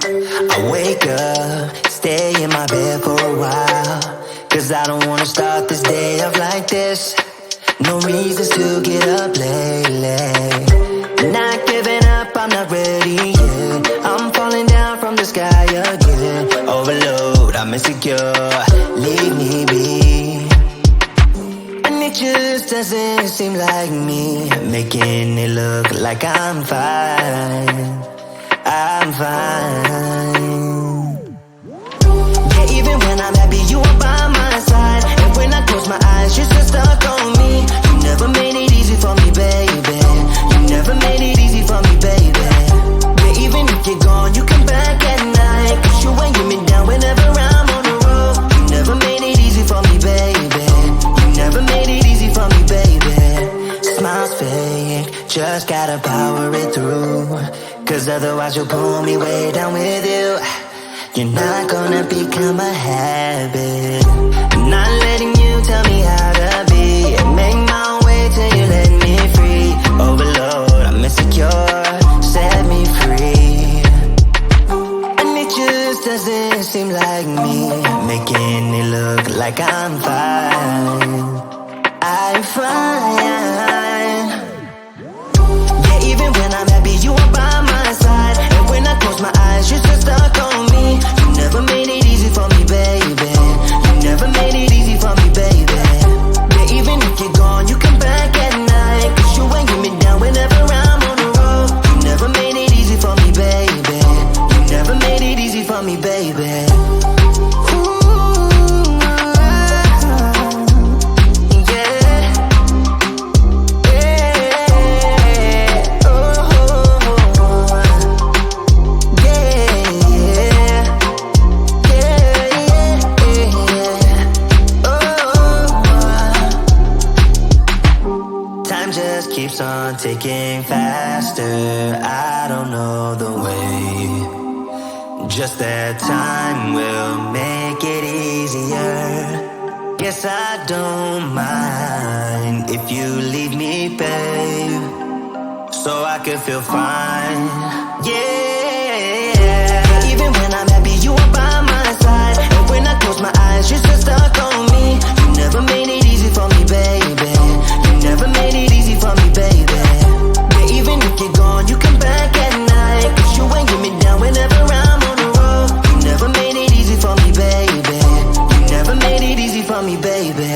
I wake up, stay in my bed for a while, 'cause I don't wanna start this day off like this. No reasons to get up lately. Not giving up, I'm not ready yet. I'm falling down from the sky again. Overload, I'm insecure, leave me be. And it just doesn't seem like me, making it look like I'm fine. I'm fine. Yeah, even when I'm happy, you are by my side. And when I close my eyes, you're still stuck on me. You never made it easy for me, baby. You never made it easy for me, baby. Yeah, even if you're gone, you come back at night. 'Cause you ain't get me down whenever I'm on the road. You never made it easy for me, baby. You never made it easy for me, baby. Smiles fake, just gotta power it through. 'Cause otherwise you'll pull me way down with you. You're not gonna become a habit. I'm not letting you tell me how to be. Make my own way till you let me free. Overload, I'm insecure, set me free. And it just doesn't seem like me, making it look like I'm fine. I'm fine. Yeah, even when I'm happy, you are by my side. And when I close my eyes, you're still stuck on me. You never made it easy for me, baby. You never made it easy for me, baby. Yeah, even if you're gone, you come back at night. 'Cause you ain't get me down whenever I'm on the road. You never made it easy for me, baby. You never made it easy for me, baby. Keeps on ticking faster. I don't know the way. Just that time will make it easier. Guess I don't mind if you leave me, babe, so I can feel fine. Yeah. Even when I'm happy, you are by my side. And when I close my eyes, you're still stuck on me. You never made it easy for me, baby. You never made it easy for me, baby. Yeah, even if you're gone, you come back at night. 'Cause you ain't get me down whenever I'm on the road. You never made it easy for me, baby. You never made it easy for me, baby.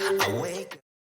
I wake